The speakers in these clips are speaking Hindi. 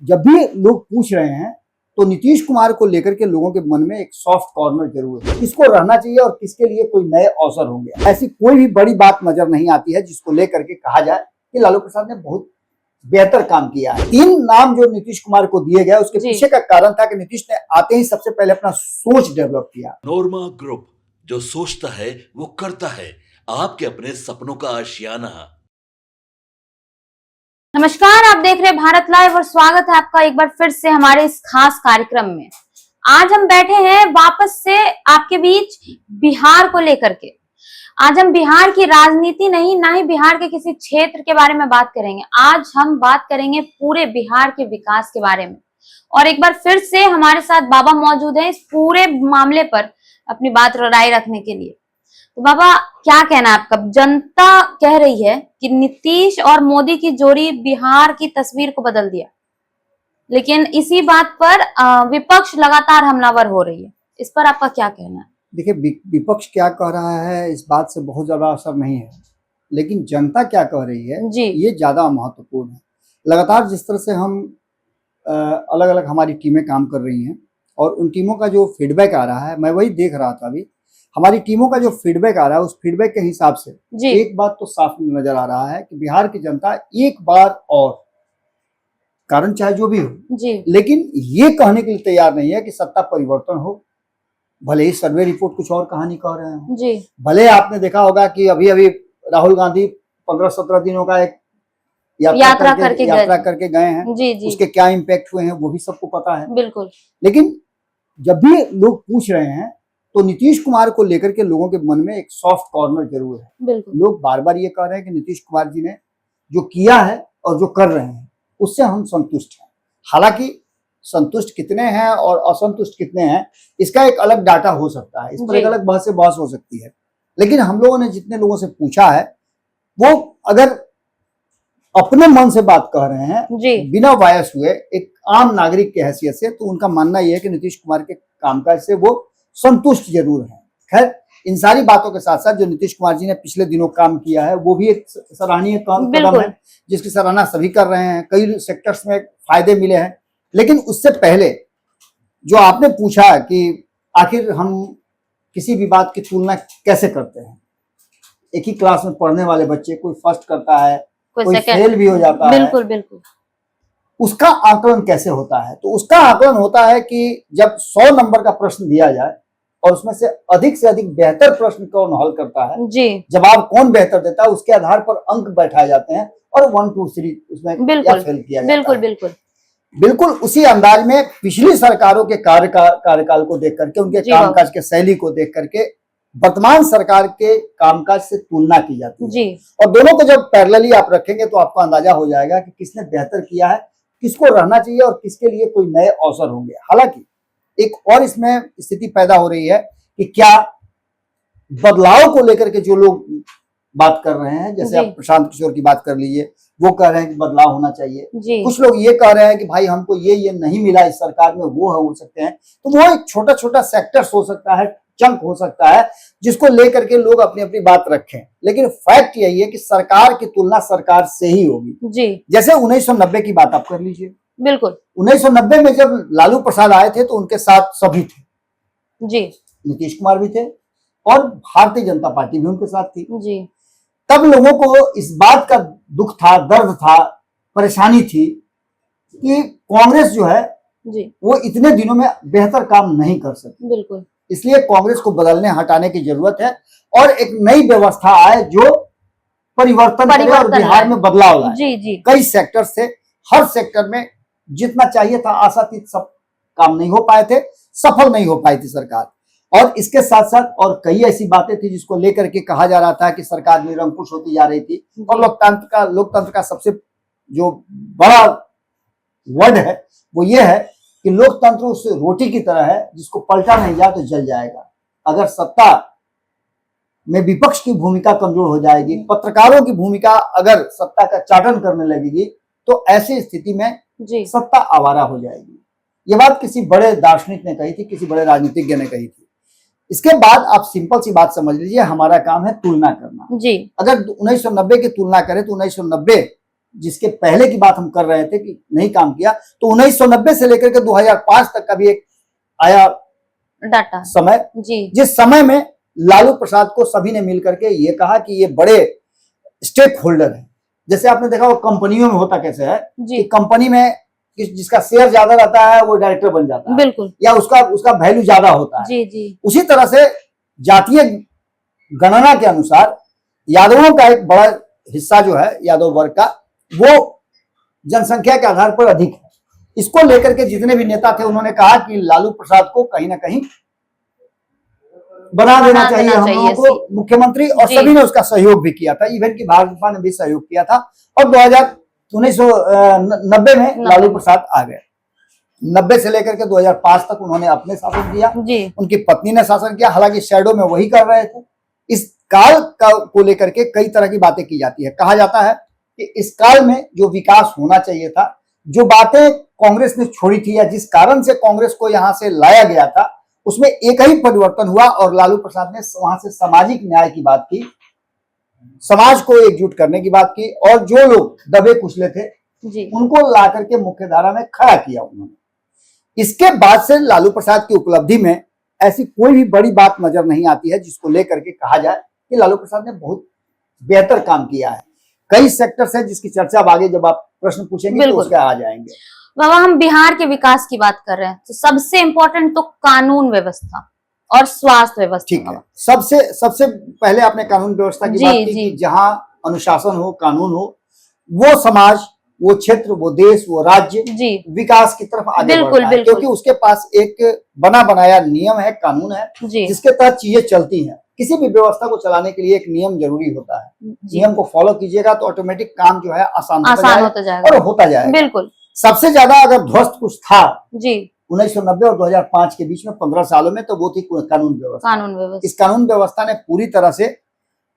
जब भी लोग पूछ रहे हैं तो नीतीश कुमार को लेकर के लोगों के मन में एक सॉफ्ट कॉर्नर जरूर है, किसको रहना चाहिए और किसके लिए कोई नए अवसर होंगे। ऐसी कोई भी बड़ी बात नजर नहीं आती है जिसको लेकर के कहा जाए कि लालू प्रसाद ने बहुत बेहतर काम किया है। 3 नाम जो नीतीश कुमार को दिए गए उसके पीछे का कारण था कि नीतीश ने आते ही सबसे पहले अपना सोच डेवलप किया। नोरमा ग्रुप, जो सोचता है वो करता है, आपके अपने सपनों का आशियाना। नमस्कार, आप देख रहे हैं भारत लाइव और स्वागत है आपका एक बार फिर से हमारे इस खास कार्यक्रम में। आज हम बैठे हैं वापस से आपके बीच बिहार को लेकर के। आज हम बिहार की राजनीति नहीं, ना ही बिहार के किसी क्षेत्र के बारे में बात करेंगे। आज हम बात करेंगे पूरे बिहार के विकास के बारे में। और एक बार फिर से हमारे साथ बाबा मौजूद हैं इस पूरे मामले पर अपनी बात राय रखने के लिए। तो बाबा, क्या कहना है आपका? जनता कह रही है कि नीतीश और मोदी की जोड़ी बिहार की तस्वीर को बदल दिया, लेकिन इसी बात पर विपक्ष लगातार हमलावर हो रही है। इस पर आपका क्या कहना है? देखिए, विपक्ष क्या कह रहा है इस बात से बहुत ज्यादा असर नहीं है, लेकिन जनता क्या कह रही है जी, ये ज्यादा महत्वपूर्ण है। लगातार जिस तरह से हम अलग अलग हमारी टीमें काम कर रही हैं और उन टीमों का जो फीडबैक आ रहा है, मैं वही देख रहा था अभी। हमारी टीमों का जो फीडबैक आ रहा है उस फीडबैक के हिसाब से एक बात तो साफ नजर आ रहा है कि बिहार की जनता एक बार और, कारण चाहे जो भी हो जी, लेकिन ये कहने के लिए तैयार नहीं है कि सत्ता परिवर्तन हो। भले ही सर्वे रिपोर्ट कुछ और कहानी कह रहे हैं जी, भले आपने देखा होगा कि अभी अभी राहुल गांधी 15-17 दिनों का एक यात्रा करके गए हैं। जी, जी, उसके क्या इम्पैक्ट हुए हैं वो भी सबको पता है। बिल्कुल। लेकिन जब भी लोग पूछ रहे हैं तो नीतीश कुमार को लेकर के लोगों के मन में एक सॉफ्ट कॉर्नर जरूर है। बिल्कुल, लोग बार बार ये कह रहे हैं कि नीतीश कुमार जी ने जो किया है और जो कर रहे हैं उससे हम संतुष्ट हैं। हालांकि संतुष्ट कितने हैं और असंतुष्ट कितने हैं इसका एक अलग डाटा हो सकता है, इस पर एक अलग बहस हो सकती है। लेकिन हम लोगों ने जितने लोगों से पूछा है वो अगर अपने मन से बात कह रहे हैं बिना बायस हुए एक आम नागरिक की हैसियत से, तो उनका मानना यह है कि नीतीश कुमार के कामकाज से वो संतुष्ट जरूर है। खैर, इन सारी बातों के साथ साथ जो नीतीश कुमार जी ने पिछले दिनों काम किया है वो भी एक सराहनीय कदम है जिसकी सराहना सभी कर रहे हैं। कई सेक्टर्स में फायदे मिले हैं। लेकिन उससे पहले जो आपने पूछा कि आखिर हम किसी भी बात की तुलना कैसे करते हैं, एक ही क्लास में पढ़ने वाले बच्चे, कोई फर्स्ट करता है, कोई फेल भी हो जाता है, बिल्कुल बिल्कुल, उसका आकलन कैसे होता है? तो उसका आकलन होता है कि जब 100 नंबर का प्रश्न दिया जाए और उसमें से अधिक बेहतर प्रश्न कौन हल करता है, जवाब कौन बेहतर देता है, उसके आधार पर अंक बैठाए जाते हैं और 1 2 3 उसमें क्या फेल किया जाता है। बिल्कुल उसी अंदाज में पिछली सरकारों के कार्यकाल को देख करके, उनके कामकाज के शैली को देख करके वर्तमान सरकार के कामकाज से तुलना की जाती है। और दोनों को जब पैरेलली आप रखेंगे तो आपको अंदाजा हो जाएगा कि किसने बेहतर किया है, किसको रहना चाहिए और किसके लिए कोई नए अवसर होंगे। हालांकि एक और इसमें स्थिति पैदा हो रही है कि क्या बदलाव को लेकर के जो लोग बात कर रहे हैं, जैसे आप प्रशांत किशोर की बात कर लीजिए, वो कह रहे हैं कि बदलाव होना चाहिए। कुछ लोग ये कह रहे हैं कि भाई हमको ये नहीं मिला इस सरकार में, वो हो सकते हैं। तो वो एक छोटा छोटा सेक्टर्स हो सकता है, चंक हो सकता है, जिसको लेकर के लोग अपनी अपनी बात रखें। लेकिन फैक्ट यही है कि सरकार की तुलना सरकार से ही होगी। जैसे 1990 की बात आप कर लीजिए। बिल्कुल 1990 में जब लालू प्रसाद आए थे तो उनके साथ सभी थे जी, नीतीश कुमार भी थे और भारतीय जनता पार्टी भी उनके साथ थी जी। तब लोगों को इस बात का दुख था, दर्द था, परेशानी थी कि कांग्रेस जो है जी वो इतने दिनों में बेहतर काम नहीं कर सकती। बिल्कुल, इसलिए कांग्रेस को बदलने हटाने की जरूरत है और एक नई व्यवस्था आए जो परिवर्तन करे और बिहार में बदलाव लाए। जी जी, कई सेक्टर से, हर सेक्टर में जितना चाहिए था आशातीत सब काम नहीं हो पाए थे, सफल नहीं हो पाई थी सरकार। और इसके साथ साथ और कई ऐसी बातें थी जिसको लेकर के कहा जा रहा था कि सरकार निरंकुश होती जा रही थी। और लोकतंत्र का सबसे जो बड़ा वर्ड है वो ये है कि लोकतंत्र उस रोटी की तरह है जिसको पलटा नहीं जाए तो जल जाएगा। अगर सत्ता में विपक्ष की भूमिका कमजोर हो जाएगी, पत्रकारों की भूमिका अगर सत्ता का चाटन करने लगेगी, तो ऐसी स्थिति में सत्ता आवारा हो जाएगी। ये बात किसी बड़े दार्शनिक ने कही थी, किसी बड़े राजनीतिज्ञ ने कही थी। इसके बाद आप सिंपल सी बात समझ लीजिए, हमारा काम है तुलना करना जी। अगर 1990 की तुलना करें तो 1990 जिसके पहले की बात हम कर रहे थे कि नहीं काम किया, तो 1990 से लेकर के 2005 तक का भी एक आया डाटा समय, जी, जिस समय में लालू प्रसाद को सभी ने मिलकर के ये कहा कि ये बड़े स्टेक होल्डर है। जैसे आपने देखा वो कंपनियों में होता कैसे है कि कंपनी में जिसका शेयर ज्यादा रहता है वो डायरेक्टर बन जाता है, बिल्कुल, या उसका वैल्यू ज्यादा होता है। जी जी, उसी तरह से जातीय गणना के अनुसार यादवों का एक बड़ा हिस्सा जो है यादव वर्ग का, वो जनसंख्या के आधार पर अधिक है। इसको लेकर के जितने भी नेता थे उन्होंने कहा कि लालू प्रसाद को कहीं ना कहीं बना देना चाहिए हम लोगों को मुख्यमंत्री, और सभी ने उसका सहयोग भी किया था, इवन की भाजपा ने भी सहयोग किया था। और 1990 में लालू प्रसाद आ गए। 90 से लेकर के 2005 तक उन्होंने अपने शासन किया, उनकी पत्नी ने शासन किया, हालांकि शैडो में वही कर रहे थे। इस काल को लेकर के कई तरह की बातें की जाती है। कहा जाता है कि इस काल में जो विकास होना चाहिए था, जो बातें कांग्रेस ने छोड़ी थी या जिस कारण से कांग्रेस को यहां से लाया गया था, उसमें एक ही परिवर्तन हुआ और लालू प्रसाद ने वहां से सामाजिक न्याय की बात की, समाज को एकजुट करने की बात की, और जो लोग दबे कुचले थे उनको ला करके मुख्य धारा में खड़ा किया उन्होंने। इसके बाद से लालू प्रसाद की उपलब्धि में ऐसी कोई भी बड़ी बात नजर नहीं आती है जिसको लेकर के कहा जाए कि लालू प्रसाद ने बहुत बेहतर काम किया है। कई सेक्टर्स है जिसकी चर्चा अब आगे जब आप प्रश्न पूछेंगे तो उसके आ जाएंगे। बाबा, हम बिहार के विकास की बात कर रहे हैं तो सबसे इम्पोर्टेंट तो कानून व्यवस्था और स्वास्थ्य व्यवस्था। ठीक है, सबसे पहले आपने कानून व्यवस्था की बात की कि जहां अनुशासन हो, कानून हो, वो समाज, वो क्षेत्र, वो देश, वो राज्य विकास की तरफ आगे बढ़ता है, क्योंकि उसके पास एक बना बनाया नियम है, कानून है, जिसके तहत चीजें चलती हैं। किसी भी व्यवस्था को चलाने के लिए एक नियम जरूरी होता है। नियम को फॉलो कीजिएगा तो ऑटोमेटिक काम जो है आसान होता जाएगा और होता जाएगा। बिल्कुल। सबसे ज्यादा अगर ध्वस्त कुछ था 1990 और 2005 के बीच में 15 सालों में, तो वो थी कानून व्यवस्था। इस कानून व्यवस्था ने पूरी तरह से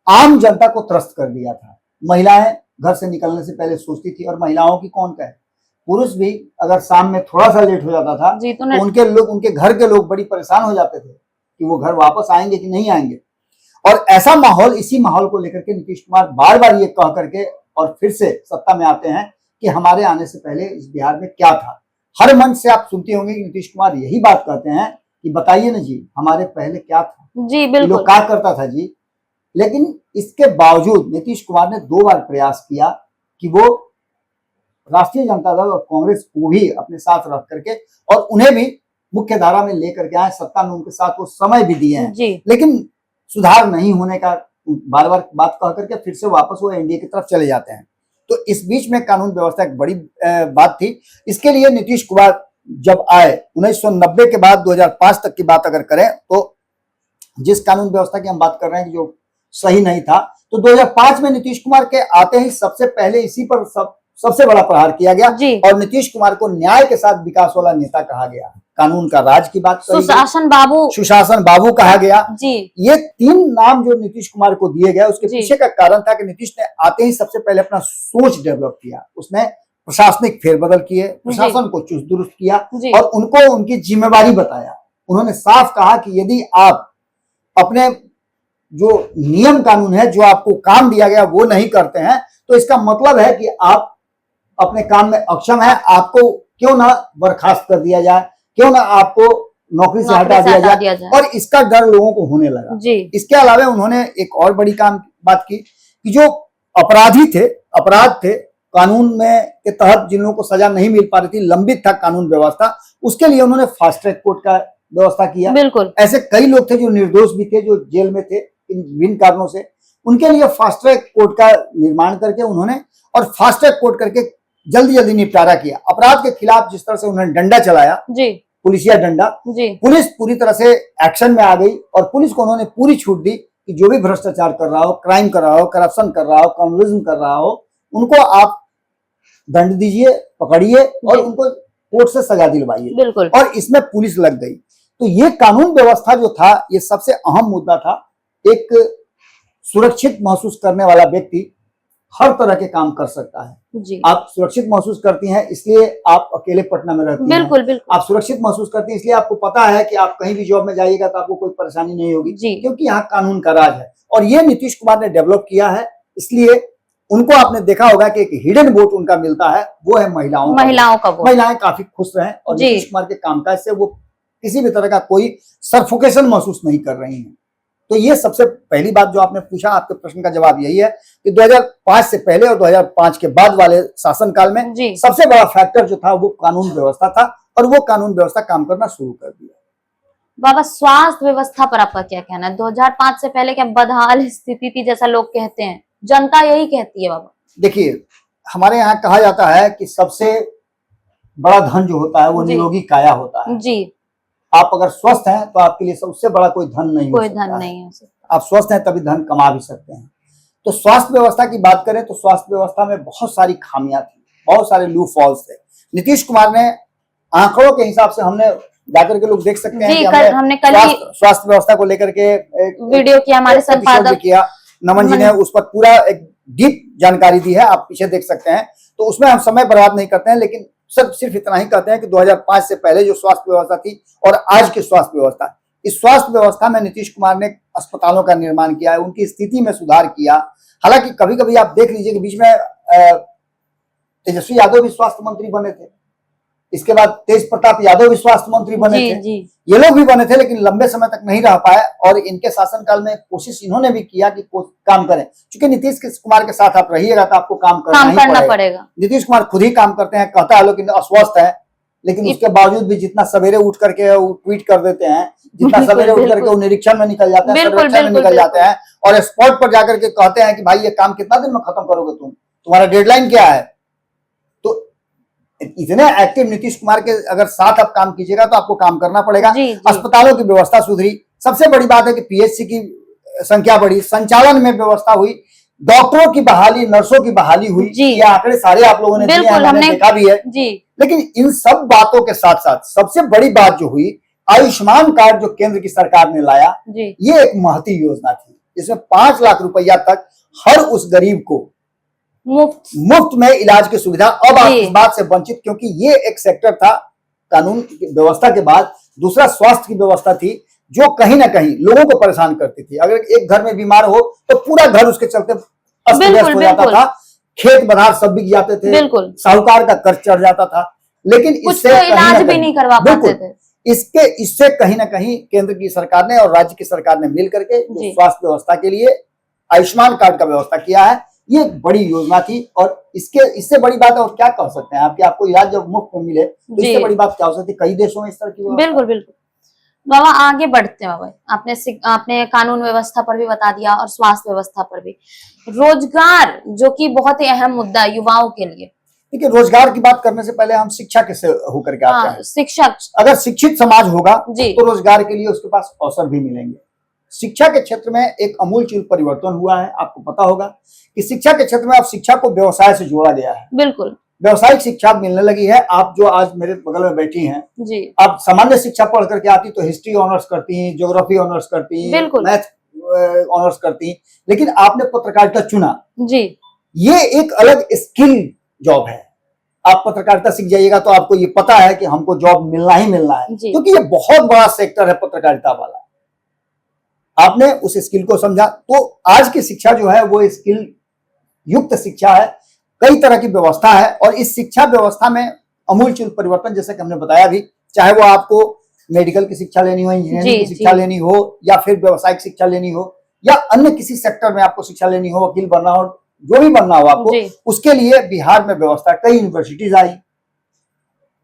आम जनता को त्रस्त कर दिया था। महिलाएं घर से निकलने से पहले सोचती थी, और महिलाओं की कौन कहे, पुरुष भी अगर शाम में थोड़ा सा लेट हो जाता था तो उनके घर के लोग बड़ी परेशान हो जाते थे कि वो घर वापस आएंगे कि नहीं आएंगे। और ऐसा माहौल, इसी माहौल को लेकर के नीतीश कुमार बार बार ये कह करके और फिर से सत्ता में आते हैं कि हमारे आने से पहले इस बिहार में क्या था। हर मंच से आप सुनते होंगे कि नीतीश कुमार यही बात कहते हैं कि बताइए ना जी, हमारे पहले क्या था, जी बिल्कुल, लोग क्या करता था जी। लेकिन इसके बावजूद नीतीश कुमार ने 2 बार प्रयास किया कि वो राष्ट्रीय जनता दल और कांग्रेस को भी अपने साथ रख करके और उन्हें भी मुख्य धारा में लेकर के आए, सत्ता में उनके साथ वो समय भी दिए हैं, लेकिन सुधार नहीं होने का बार बार बात कह करके फिर से वापस वो एनडीए की तरफ चले जाते हैं। तो इस बीच में कानून व्यवस्था एक बड़ी बात थी। इसके लिए नीतीश कुमार जब आए 1990 के बाद 2005 तक की बात अगर करें तो जिस कानून व्यवस्था की हम बात कर रहे हैं कि जो सही नहीं था, तो 2005 में नीतीश कुमार के आते ही सबसे पहले इसी पर सबसे बड़ा प्रहार किया गया और नीतीश कुमार को न्याय के साथ विकास वाला नेता कहा गया। कानून का राज की बात, सुशासन बाबू कहा गया जी। ये 3 नाम जो नीतीश कुमार को दिए गए, उसके पीछे का कारण था कि नीतीश ने आते ही सबसे पहले अपना सोच डेवलप किया। उसने प्रशासनिक फेरबदल किए, प्रशासन को चुस्त दुरुस्त किया और उनको उनकी जिम्मेवारी बताया। उन्होंने साफ कहा कि यदि आप अपने जो नियम कानून है, जो आपको काम दिया गया वो नहीं करते हैं, तो इसका मतलब है कि आप अपने काम में अक्षम है, आपको क्यों ना बर्खास्त कर दिया जाए, क्यों ना आपको नौकरी से हटा दिया जाए। और इसका डर लोगों को होने लगा जी। इसके अलावा उन्होंने एक और बड़ी बात की कि जो अपराध थे कानून में के तहत जिन लोगों को सजा नहीं मिल पा रही थी, लंबित था कानून व्यवस्था, उसके लिए उन्होंने फास्ट ट्रैक कोर्ट का व्यवस्था किया। बिल्कुल। ऐसे कई लोग थे जो निर्दोष भी थे, जो जेल में थे विभिन्न कारणों से, उनके लिए फास्ट ट्रैक कोर्ट का निर्माण करके उन्होंने और फास्ट ट्रैक कोर्ट करके जल्दी निपटारा किया। अपराध के खिलाफ जिस तरह से उन्होंने डंडा चलाया जी, पुलिसिया डंडा जी, पुलिस पूरी तरह से एक्शन में आ गई और पुलिस को उन्होंने पूरी छूट दी कि जो भी भ्रष्टाचार कर रहा हो, क्राइम कर रहा हो, करप्शन कर रहा हो, कम्युनिज्म कर रहा हो, उनको आप दंड दीजिए, पकड़िए और उनको कोर्ट से सजा दिलवाइए। बिल्कुल। और इसमें पुलिस लग गई। तो ये कानून व्यवस्था जो था, ये सबसे अहम मुद्दा था। एक सुरक्षित महसूस करने वाला व्यक्ति हर तरह के काम कर सकता है जी। आप सुरक्षित महसूस करती हैं इसलिए आप अकेले पटना में रहती हैं। बिल्कुल। आप सुरक्षित महसूस करती हैं इसलिए आपको पता है कि आप कहीं भी जॉब में जाइएगा तो आपको कोई परेशानी नहीं होगी, क्योंकि यहाँ कानून का राज है। और ये नीतीश कुमार ने डेवलप किया है, इसलिए उनको आपने देखा होगा कि एक हिडन वोट उनका मिलता है, वो है महिलाओं का वोट। महिलाएं काफी खुश रहे और नीतीश कुमार के कामकाज से वो किसी भी तरह का कोई सफोकेशन महसूस नहीं कर रही हैं। तो ये सबसे पहली बात जो आपने पूछा, आपके प्रश्न का जवाब यही है कि 2005 से पहले और 2005 के बाद वाले शासनकाल में सबसे बड़ा फैक्टर जो था वो कानून व्यवस्था था, और वो कानून व्यवस्था काम करना शुरू कर दिया। बाबा, स्वास्थ्य व्यवस्था पर आपका क्या कहना है? 2005 से पहले क्या बदहाल स्थिति थी जैसा लोग कहते हैं? जनता यही कहती है बाबा। देखिए, हमारे यहाँ कहा जाता है कि सबसे बड़ा धन जो होता है वो निरोगी काया होता है जी। आप अगर स्वस्थ हैं तो आपके लिए सबसे बड़ा कोई धन नहीं हो सकता। आप स्वस्थ हैं तभी धन कमा भी सकते हैं। तो स्वास्थ्य व्यवस्था की बात करें तो स्वास्थ्य व्यवस्था में बहुत सारी खामियां थी, बहुत सारे लूप फॉल्स थे। नीतीश कुमार ने आंकड़ों के हिसाब से, हमने जाकर के लोग देख सकते हैं कि हमने स्वास्थ्य व्यवस्था को लेकर के वीडियो किया, हमारे संपादक किया, नमन जी ने उस पर पूरा एक डीप जानकारी दी है, आप पीछे देख सकते हैं। तो उसमें हम समय बर्बाद नहीं करते हैं, लेकिन सिर्फ इतना ही कहते हैं कि 2005 से पहले जो स्वास्थ्य व्यवस्था थी और आज की स्वास्थ्य व्यवस्था, इस स्वास्थ्य व्यवस्था में नीतीश कुमार ने अस्पतालों का निर्माण किया है, उनकी स्थिति में सुधार किया। हालांकि कभी कभी आप देख लीजिए कि बीच में तेजस्वी यादव भी स्वास्थ्य मंत्री बने थे, इसके बाद तेज प्रताप यादव भी स्वास्थ्य मंत्री बने थे, ये लोग भी बने थे, लेकिन लंबे समय तक नहीं रह पाए। और इनके शासनकाल में कोशिश इन्होंने भी किया कि काम करें, क्योंकि नीतीश कुमार के साथ आप रहिएगा तो आपको काम करना पड़ेगा। नीतीश कुमार खुद ही काम करते हैं, कहता है लेकिन अस्वस्थ है, लेकिन उसके बावजूद भी जितना सवेरे उठ करके वो ट्वीट कर देते हैं, जितना सवेरे उठ करके वो निरीक्षण में निकल जाते हैं, सर्वेक्षण में निकल जाते हैं, और स्पॉट पर जाकर के कहते हैं कि भाई ये काम कितना दिन में खत्म करोगे, तुम्हारा डेडलाइन क्या है। तो इतने एक्टिव नीतीश कुमार के अगर साथ आप काम कीजिएगा तो आपको काम करना पड़ेगा। अस्पतालों की व्यवस्था सुधरी, सबसे बड़ी बात है कि पीएचसी की संख्या बढ़ी, संचालन में व्यवस्था हुई, डॉक्टरों की बहाली, नर्सों की बहाली हुई। ये आंकड़े सारे आप लोगों ने दिए हैं, मैंने देखा भी है जी। लेकिन इन सब बातों के साथ साथ सबसे बड़ी बात जो हुई, आयुष्मान कार्ड जो केंद्र की सरकार ने लाया, ये एक महती योजना थी, जिसमें 5 लाख रुपया तक हर उस गरीब को मुफ्त में इलाज की सुविधा। अब आप इस बात से वंचित, क्योंकि ये एक सेक्टर था कानून की व्यवस्था के बाद, दूसरा स्वास्थ्य की व्यवस्था थी जो कहीं ना कहीं लोगों को परेशान करती थी। अगर एक घर में बीमार हो तो पूरा घर उसके चलते अस्त व्यस्त हो जाता था, खेत बधार सब बिक जाते थे, साहूकार का कर्ज चढ़ जाता था। लेकिन इससे इलाज भी नहीं करवा पाते थे। इससे कहीं ना कहीं केंद्र की सरकार ने और राज्य की सरकार ने मिल करके स्वास्थ्य व्यवस्था के लिए आयुष्मान कार्ड का व्यवस्था किया है। ये एक बड़ी योजना थी, और इससे बड़ी बात और क्या कह सकते हैं आपकी, आपको इलाज जब मुफ्त में मिले तो इससे बड़ी बात क्या हो सकती है। कई देशों में इस तरह की बिल्कुल बाबा, आगे बढ़ते हैं बाबा। आपने कानून व्यवस्था पर भी बता दिया और स्वास्थ्य व्यवस्था पर भी। रोजगार जो कि बहुत ही अहम मुद्दा है युवाओं के लिए। देखिए, रोजगार की बात करने से पहले हम शिक्षा कैसे होकर के आते हैं। शिक्षक, अगर शिक्षित समाज होगा तो रोजगार के लिए उसके पास अवसर भी मिलेंगे। शिक्षा के क्षेत्र में एक अमूलचूल परिवर्तन हुआ है। आपको पता होगा कि शिक्षा के क्षेत्र में अब शिक्षा को व्यवसाय से जोड़ा गया है। बिल्कुल, व्यवसायिक शिक्षा मिलने लगी है। आप जो आज मेरे बगल में बैठी हैं जी, आप सामान्य शिक्षा पढ़ करके आती तो हिस्ट्री ऑनर्स करती, ज्योग्राफी ऑनर्स करती, मैथ ऑनर्स करती, लेकिन आपने पत्रकारिता चुना जी। ये एक अलग स्किल जॉब है। आप पत्रकारिता सीख जाइएगा तो आपको ये पता है कि हमको जॉब मिलना ही मिलना है, क्योंकि ये बहुत बड़ा सेक्टर है पत्रकारिता वाला। आपने उस स्किल को समझा, तो आज की शिक्षा जो है वो स्किल युक्त शिक्षा है। कई तरह की व्यवस्था है, और इस शिक्षा व्यवस्था में अमूलचूल परिवर्तन, जैसे कि हमने बताया भी, चाहे वो आपको मेडिकल की शिक्षा लेनी हो, इंजीनियरिंग की शिक्षा लेनी हो, या फिर व्यवसायिक शिक्षा लेनी हो, या अन्य किसी सेक्टर में आपको शिक्षा लेनी हो, वकील बनना हो, जो भी बनना हो आपको, उसके लिए बिहार में व्यवस्था, कई यूनिवर्सिटीज आई।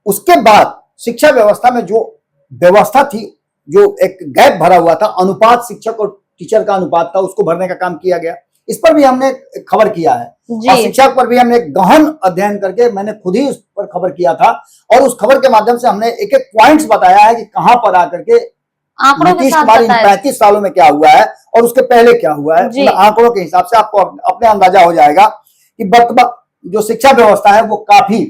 उसके बाद शिक्षा व्यवस्था में जो व्यवस्था थी, जो एक गैप भरा हुआ था, अनुपात शिक्षक और टीचर का अनुपात था, उसको भरने का काम किया गया। इस पर भी हमने खबर किया है, और शिक्षा पर भी हमने गहन अध्ययन करके, मैंने खुद ही उस पर खबर किया था, और उस खबर के माध्यम से हमने एक एक पॉइंट्स बताया है कि कहां पर आकर के नीतीश कुमार इन 35 सालों में क्या हुआ है और उसके पहले क्या हुआ है। आंकड़ों के हिसाब से आपको अपने अंदाजा हो जाएगा कि वर्तमान जो शिक्षा व्यवस्था है वो काफी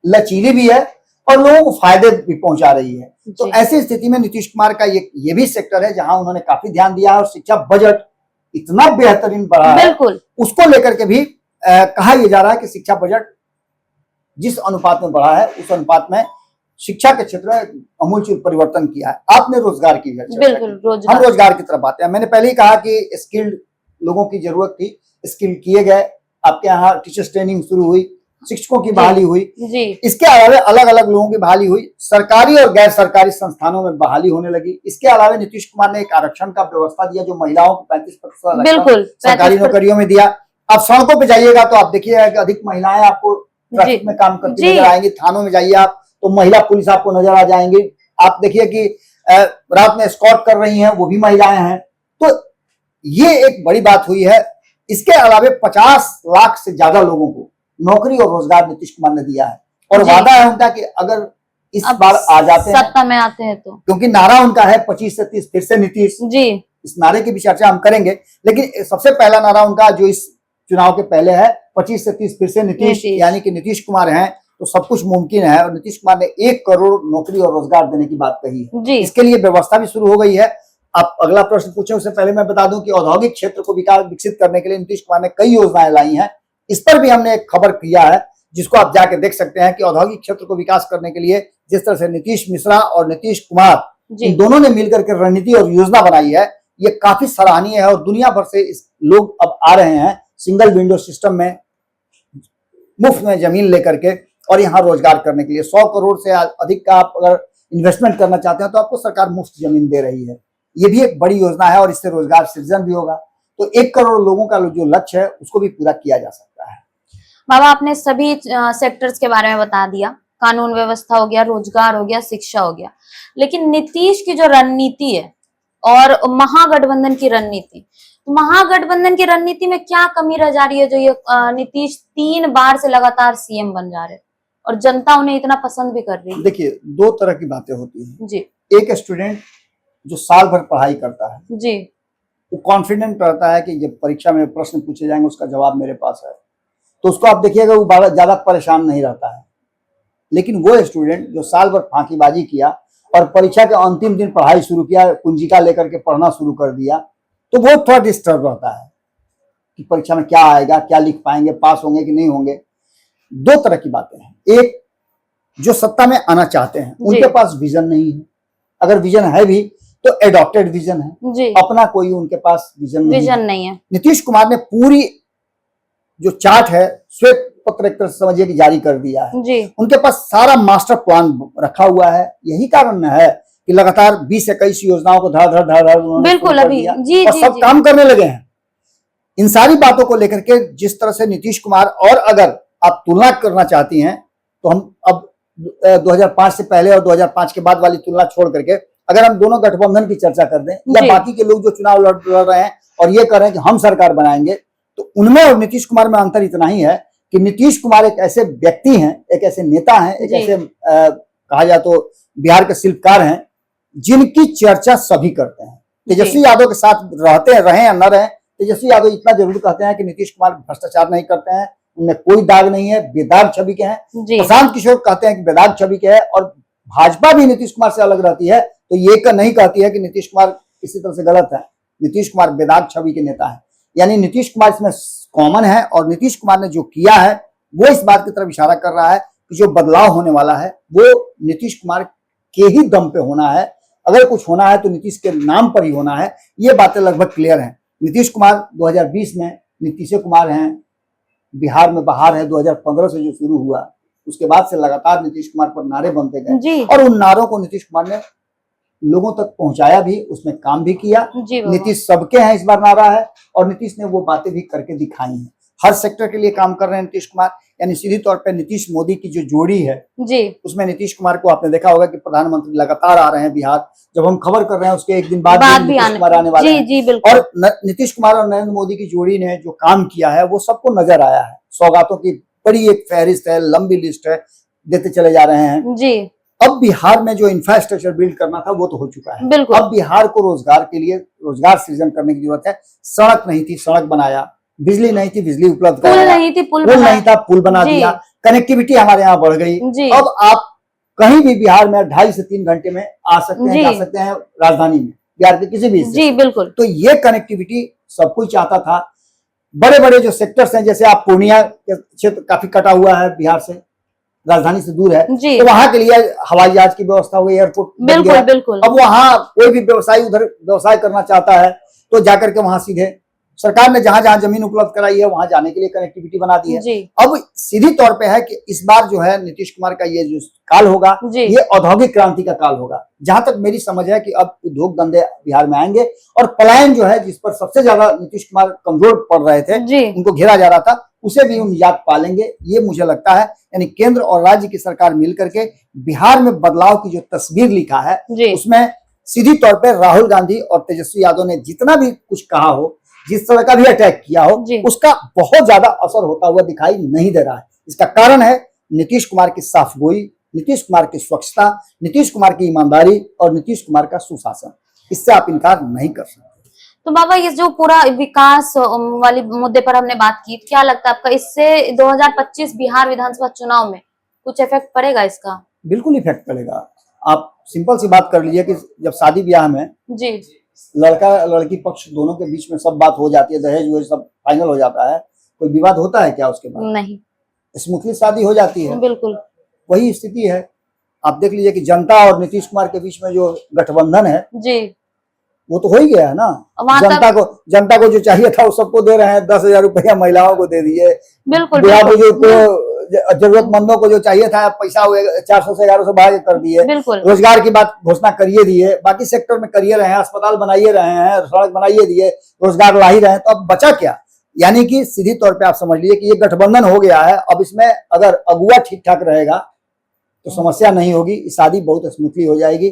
लचीली भी है और लोगों को फायदे भी पहुंचा रही है। तो ऐसी स्थिति में नीतीश कुमार का ये भी सेक्टर है जहां उन्होंने काफी ध्यान दिया है, और शिक्षा बजट इतना बेहतरीन बढ़ा है, उसको लेकर के भी कहा यह जा रहा है कि शिक्षा बजट जिस अनुपात में बढ़ा है उस अनुपात में शिक्षा के क्षेत्र में अमूलचूल परिवर्तन किया है। आपने रोजगार की हम रोजगार की तरफ आते हैं। मैंने पहले ही कहा कि स्किल्ड लोगों की जरूरत थी, स्किल किए गए। आपके यहाँ टीचर्स ट्रेनिंग शुरू हुई, शिक्षकों की बहाली हुई जी। इसके अलावा अलग अलग लोगों की बहाली हुई, सरकारी और गैर सरकारी संस्थानों में बहाली होने लगी। इसके अलावा नीतीश कुमार ने एक आरक्षण का व्यवस्था दिया जो महिलाओं को 35% बिल्कुल सरकारी नौकरियों में दिया। आप सड़कों पे जाइएगा तो आप देखिएगा कि अधिक महिलाएं आपको ट्रैफिक में काम करती नजर आएंगी। थानों में जाइए आप तो महिला पुलिस आपको नजर आ जाएंगी। आप देखिए कि रात में एस्कॉर्ट कर रही हैं वो भी महिलाएं हैं। तो ये एक बड़ी बात हुई है। इसके अलावा 50 लाख से ज्यादा लोगों को नौकरी और रोजगार नीतीश कुमार ने दिया है और वादा है उनका कि अगर इस बार आ जाते हैं सत्ता में आते हैं तो, क्योंकि नारा उनका है 25 से 30 फिर से नीतीश जी। इस नारे की भी चर्चा हम करेंगे, लेकिन सबसे पहला नारा उनका जो इस चुनाव के पहले है 25 से 30 फिर से नीतीश, यानी कि नीतीश कुमार हैं तो सब कुछ मुमकिन है। और नीतीश कुमार ने 1 करोड़ नौकरी और रोजगार देने की बात कही है। इसके लिए व्यवस्था भी शुरू हो गई है। आप अगला प्रश्न पूछे उससे पहले मैं बता दूं कि औद्योगिक क्षेत्र को विकसित करने के लिए नीतीश कुमार ने कई योजनाएं लाई हैं। इस पर भी हमने एक खबर किया है जिसको आप जाके देख सकते हैं कि औद्योगिक क्षेत्र को विकास करने के लिए जिस तरह से नीतीश मिश्रा और नीतीश कुमार इन दोनों ने मिलकर के रणनीति और योजना बनाई है, ये काफी सराहनीय है। और दुनिया भर से लोग अब आ रहे हैं सिंगल विंडो सिस्टम में मुफ्त में जमीन लेकर के और यहाँ रोजगार करने के लिए। 100 करोड़ से अधिक का आप अगर इन्वेस्टमेंट करना चाहते हैं तो आपको सरकार मुफ्त जमीन दे रही है। ये भी एक बड़ी योजना है और इससे रोजगार सृजन भी होगा। तो 1 करोड़ लोगों का जो लक्ष्य है उसको भी पूरा किया जा सकता है। बाबा आपने सभी सेक्टर्स के बारे में बता दिया, कानून व्यवस्था हो गया, रोजगार हो गया, शिक्षा हो गया, लेकिन नीतीश की जो रणनीति है और महागठबंधन की रणनीति, तो महागठबंधन की रणनीति में क्या कमी रह जा रही है जो ये नीतीश 3 बार से लगातार सीएम बन जा रहे हैं और जनता उन्हें इतना पसंद भी कर रही है? देखिए 2 तरह की बातें होती हैं जी। एक स्टूडेंट जो साल भर पढ़ाई करता है जी, वो कॉन्फिडेंट रहता है कि जब परीक्षा में प्रश्न पूछे जाएंगे उसका जवाब मेरे पास है, तो उसको आप देखिएगा वो ज्यादा परेशान नहीं रहता है। लेकिन वो स्टूडेंट जो साल भर फांकीबाजी किया और परीक्षा के अंतिम दिन पढ़ाई शुरू किया, कुंजिका लेकर के पढ़ना शुरू कर दिया, तो वो थोड़ा डिस्टर्ब रहता है कि परीक्षा में क्या आएगा, क्या लिख पाएंगे, पास होंगे कि नहीं होंगे। 2 तरह की बातें हैं। एक जो सत्ता में आना चाहते हैं उनके पास विजन नहीं है, अगर विजन है भी तो एडॉप्टेड विजन है जी। अपना कोई उनके पास विजन नहीं है। नीतीश कुमार ने पूरी जो चार्ट है श्वेत पत्र एक तरह से समझिए कि जारी कर दिया है जी। उनके पास सारा मास्टर प्लान रखा हुआ है। यही कारण है कि लगातार 20-21 योजनाओं को धड़ बिल्कुल अभी जी, और जी, सब जी। काम करने लगे हैं। इन सारी बातों को लेकर के जिस तरह से नीतीश कुमार, और अगर आप तुलना करना चाहती हैं तो हम अब 2005 से पहले और 2005 के बाद वाली तुलना छोड़ करके अगर हम दोनों गठबंधन की चर्चा कर दें या बाकी के लोग जो चुनाव लड़ रहे हैं और ये कर रहे हैं कि हम सरकार बनाएंगे, तो उनमें और नीतीश कुमार में अंतर इतना ही है कि नीतीश कुमार एक ऐसे व्यक्ति हैं, एक ऐसे नेता हैं, एक ऐसे कहा जाए तो बिहार के शिल्पकार हैं जिनकी चर्चा सभी करते हैं। तेजस्वी यादव के साथ रहे या न रहे, तेजस्वी यादव इतना जरूर कहते हैं कि नीतीश कुमार भ्रष्टाचार नहीं करते हैं, उनमें कोई दाग नहीं है, बेदाग छवि के हैं। प्रशांत किशोर कहते हैं कि बेदाग छवि के हैं। और भाजपा भी नीतीश कुमार से अलग रहती है तो ये नहीं कहती है कि नीतीश कुमार किसी तरह से गलत है। नीतीश कुमार बेदाग छवि के नेता है, यानी नीतीश कुमार इसमें कॉमन है। और नीतीश कुमार ने जो किया है वो इस बात की तरफ इशारा कर रहा है कि जो बदलाव होने वाला है वो नीतीश कुमार के ही दम पे होना है। अगर कुछ होना है तो नीतीश के नाम पर ही होना है। ये बातें लगभग क्लियर हैं। नीतीश कुमार 2020 में नीतीश कुमार हैं, बिहार में बहार है 2015 से जो शुरू हुआ, उसके बाद से लगातार नीतीश कुमार पर नारे बनते गए और उन नारों को नीतीश कुमार ने लोगों तक पहुंचाया भी, उसमें काम भी किया। नीतीश सबके हैं इस बार नारा है और नीतीश ने वो बातें भी करके दिखाई हैं। हर सेक्टर के लिए काम कर रहे हैं नीतीश कुमार, यानी सीधी तौर पे नीतीश मोदी की जो जोड़ी है जी, उसमें नीतीश कुमार को आपने देखा होगा कि प्रधानमंत्री लगातार आ रहे हैं बिहार। जब हम खबर कर रहे हैं उसके एक दिन बाद नीतीश कुमार आने वाले हैं। और नीतीश कुमार और नरेंद्र मोदी की जोड़ी ने जो काम किया है वो सबको नजर आया है। सौगातों की बड़ी एक फहरिस्त है, लंबी लिस्ट है, देते चले जा रहे हैं जी। अब बिहार में जो इंफ्रास्ट्रक्चर बिल्ड करना था वो तो हो चुका है। अब बिहार को रोजगार के लिए रोजगार सृजन करने की जरूरत है। सड़क नहीं थी, सड़क बनाया, बिजली नहीं थी, बिजली उपलब्ध कराया, पुल नहीं था, पुल बना दिया, कनेक्टिविटी हमारे यहाँ बढ़ गई। अब आप कहीं भी बिहार में 2.5 से 3 घंटे में आ सकते हैं, जा सकते हैं राजधानी में, बिहार के किसी भी हिस्से। बिल्कुल। तो ये कनेक्टिविटी सब कोई चाहता था। बड़े बड़े जो सेक्टर्स हैं, जैसे आप पूर्णिया के क्षेत्र काफी कटा हुआ है बिहार से, राजधानी से दूर है, तो वहां के लिए हवाई जहाज की व्यवस्था हुई, एयरपोर्ट बिल्कुल। अब वहां कोई भी व्यवसायी उधर व्यवसाय करना चाहता है तो जाकर के वहां सीधे सरकार ने जहां जहां जमीन उपलब्ध कराई है वहां जाने के लिए कनेक्टिविटी बना दी है। जी अब सीधी तौर पे है कि इस बार जो है नीतीश कुमार का ये जो काल होगा जी ये औद्योगिक क्रांति का काल होगा। जहां तक मेरी समझ है कि अब उद्योग धंधे बिहार में आएंगे और पलायन जो है जिस पर सबसे ज्यादा नीतीश कुमार कमजोर पड़ रहे थे, जी उनको घेरा जा रहा था, उसे भी निजात पालेंगे ये मुझे लगता है। यानी केंद्र और राज्य की सरकार मिलकर के बिहार में बदलाव की जो तस्वीर लिखा है जी उसमें सीधी तौर पर राहुल गांधी और तेजस्वी यादव ने जितना भी कुछ कहा हो, जिस तरह का भी अटैक किया हो, जी उसका बहुत ज्यादा असर होता हुआ दिखाई नहीं दे रहा है। इसका कारण है नीतीश कुमार की साफगोई, नीतीश कुमार की स्वच्छता, नीतीश कुमार की ईमानदारी और नीतीश कुमार का सुशासन। इससे आप इनकार नहीं कर सकते। तो बाबा ये जो पूरा विकास वाले मुद्दे पर हमने बात की, क्या लगता है आपका इससे 2025 बिहार विधानसभा चुनाव में कुछ इफेक्ट पड़ेगा इसका? बिल्कुल इफेक्ट पड़ेगा। आप सिंपल सी बात कर लीजिए कि जब शादी ब्याह में जी लड़का लड़की पक्ष दोनों के बीच में सब बात हो जाती है, दहेज वहेज सब फाइनल हो जाता है, कोई विवाद होता है क्या उसके बाद? नहीं, स्मूथली शादी हो जाती है। बिल्कुल वही स्थिति है। आप देख लीजिए कि जनता और नीतीश कुमार के बीच में जो गठबंधन है जी वो तो हो ही गया है ना। वहां तक जनता को जो चाहिए था वो सबको दे रहे हैं। 10,000 रुपया महिलाओं को दे दिए, बिल्कुल बुढ़ा बिल्कुल बुजुर्ग को, जरूरतमंदों को जो चाहिए था पैसा 400 से 1100 भाग कर दिए। बिल्कुल रोजगार की बात घोषणा करिए दिए, बाकी सेक्टर में करिए रहे हैं, अस्पताल बनाइए रहे हैं, सड़क बनाइए दिए, रोजगार ला ही रहे हैं, तो अब बचा क्या? यानी कि सीधी तौर पे आप समझ लीजिए कि ये गठबंधन हो गया है। अब इसमें अगर अगुआ ठीक ठाक रहेगा तो समस्या नहीं होगी, शादी बहुत स्मूथली हो जाएगी।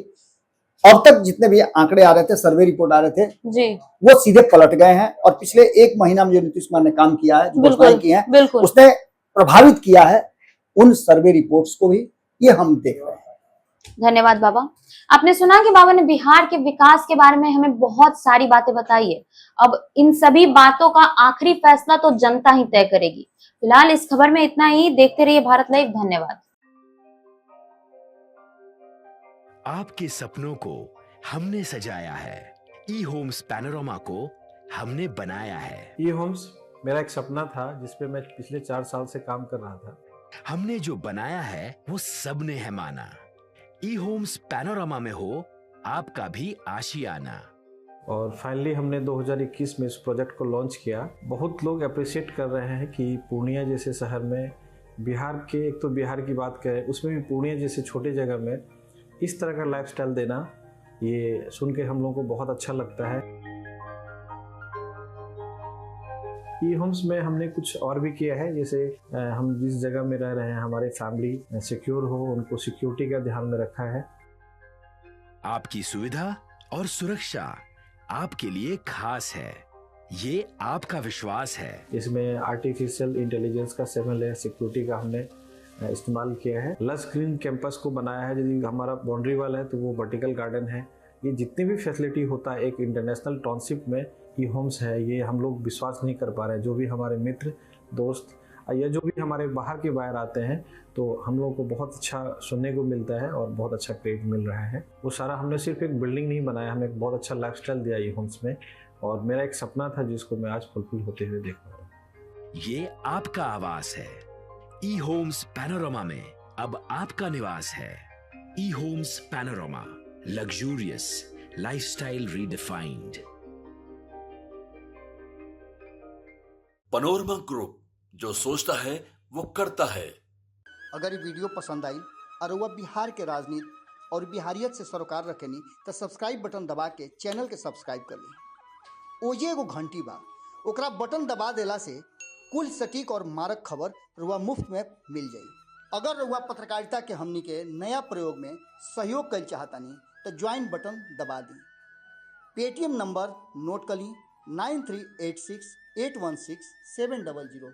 अब तक जितने भी आंकड़े आ रहे थे, सर्वे रिपोर्ट आ रहे थे जी वो सीधे पलट गए हैं। और पिछले एक महीना में जो नीतीश कुमार ने काम किया है, जो घोषणाएं की हैं, बिल्कुल उसने प्रभावित किया है उन सर्वे रिपोर्ट्स को भी, ये हम देख रहे हैं। धन्यवाद बाबा। आपने सुना कि बाबा ने बिहार के विकास के बारे में हमें बहुत सारी बातें बताई है। अब इन सभी बातों का आखिरी फैसला तो जनता ही तय करेगी। फिलहाल इस खबर में इतना ही। देखते रहिए भारत लाइव। धन्यवाद। आपके सपनों को हमने सजाया है, ई होम्स पैनोरमा को हमने बनाया है। ई होम्स मेरा एक सपना था जिस पे मैं पिछले 4 साल से काम कर रहा था। हमने जो बनाया है वो सबने है माना। ई होम्स पैनोरमा में हो आपका भी आशियाना। और फाइनली हमने 2021 में इस प्रोजेक्ट को लॉन्च किया। बहुत लोग अप्रिशिएट कर रहे हैं कि पूर्णिया जैसे शहर में, बिहार के, एक तो बिहार की बात करें उसमें भी पूर्णिया जैसे छोटे जगह में इस तरह का लाइफस्टाइल देना, ये सुन के हम लोगों को बहुत अच्छा लगता है। ई होम्स में हमने कुछ और भी किया है, जैसे हम जिस जगह में रह रहे हैं हमारे फैमिली सिक्योर हो, उनको सिक्योरिटी का ध्यान में रखा है। आपकी सुविधा और सुरक्षा आपके लिए खास है, ये आपका विश्वास है। इसमें आर्टिफिशियल इंटेलिजेंस का 7 लेयर सिक्योरिटी का हमने इस्तेमाल किया है। लस ग्रीन कैंपस को बनाया है। यदि हमारा बाउंड्री वाल है तो वो वर्टिकल गार्डन है। ये जितनी भी फैसिलिटी होता है एक इंटरनेशनल टाउनशिप में, ई होम्स है, ये हम लोग विश्वास नहीं कर पा रहे हैं। जो भी हमारे मित्र दोस्त या जो भी हमारे बाहर के बाहर आते हैं तो हम लोगों को बहुत अच्छा सुनने को मिलता है और बहुत अच्छा क्रेडिट मिल रहा है। वो सारा हमने सिर्फ एक बिल्डिंग नहीं बनाया, हमें एक बहुत अच्छा लाइफस्टाइल दिया ई होम्स में। और मेरा एक सपना था जिसको मैं आज फुलफिल होते हुए देख रहा हूँ। ये आपका आवास है। ई होम्स पैनोरमा में अब आपका निवास है। E homes panorama, luxurious lifestyle redefined. Panorama group, जो सोचता है वो करता है। अगर ये वीडियो पसंद आई और वह बिहार के राजनीति और बिहारियत से सरोकार रखेनी तो सब्सक्राइब बटन दबा के चैनल के सब्सक्राइब कर ली। ओजे एगो घंटी बा, ओकरा बटन दबा देला से कुल सटीक और मारक खबर रुआ मुफ्त में मिल जाई। अगर रुआ पत्रकारिता के हमनी के नया प्रयोग में सहयोग कर चाहतानी तो ज्वाइन बटन दबा दी। पेटीएम नंबर नोट कर ली 9386 816 700।